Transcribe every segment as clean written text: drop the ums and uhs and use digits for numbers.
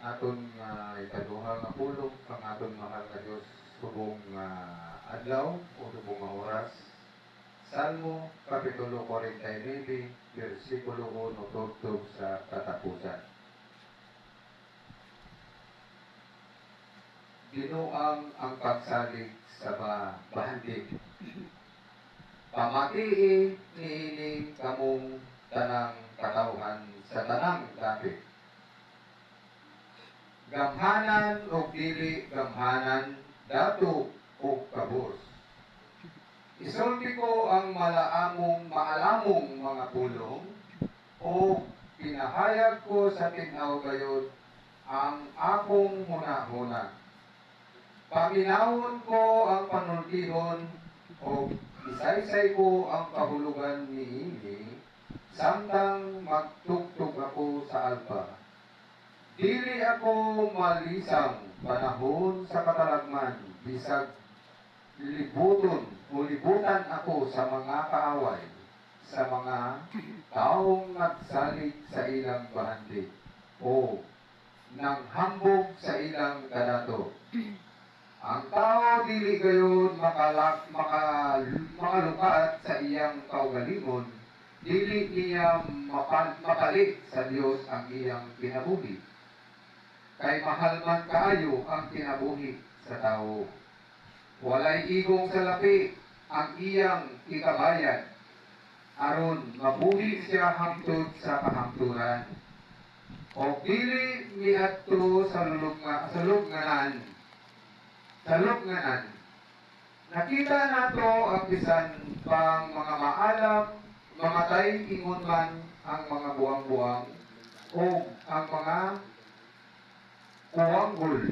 aton ikaduha nga pulong pang aton mahal nga Dios subong adlaw o subong nga oras. Salmo kapitulo 49 bersikulo 1 tugtog sa katapusan. Binuang ang pagsalig sa bahandig. Pamatii niining kamong tanang katawhan sa tanang dapit. Gamhanan o dili gamhanan, dato o kabos. Isulti ko ang maalamong mga pulong o pinahayag ko sa tinaw gayon ang akong hunahuna. Paminawon ko ang panultihon o isaysay ko ang kahulugan niini samtang magtugtog ako sa alpa. Dili ako malisang panahon sa katalagman, bisag libutan ako sa mga kaaway, sa mga taong nagsalig sa ilang bahandig, o nang hambog sa ilang kadato. Ang tao dili gayon makalukat sa iyang kaugalingon, dili niya mapalit sa Dios ang iyang kinabuhi. Kay mahal man kaayo ang kinabuhi sa tao. Walay igong sa lapi ang iyang ikabayan, aron mabuhi siya hangtod sa kahangturan. O dili niadto sa lubnganan. Nakita nato ang bisan pang mga maalam, mamatay ingon man ang mga buwang-buwang o ang mga kuwanggol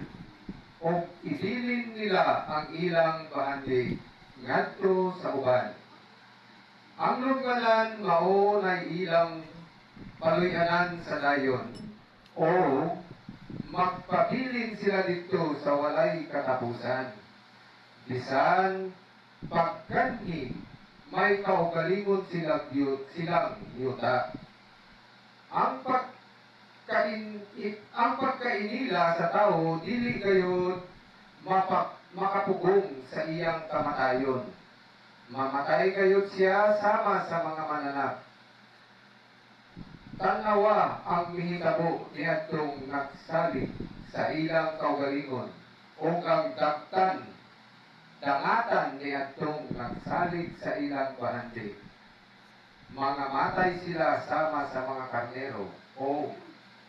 o idilin nila ang ilang bahandig ngadto sa uban. Ang lubnganan mao nay ilang paluyanan sa dayon o magpabilin sila dito sa walay katapusan. Bisan pagkanhi may kaugalingon silang yuta. Ang pagkainila sa tao dili gayon makapugong sa iyang kamatayon. Mamatay gayon siya sama sa mga mananap. Tanawa ang mihitabo niadtong nagsalig sa ilang kaugalingon o ang dangatan niadtong nagsalig sa ilang bahandig. Mga matay sila sama sa mga karnero o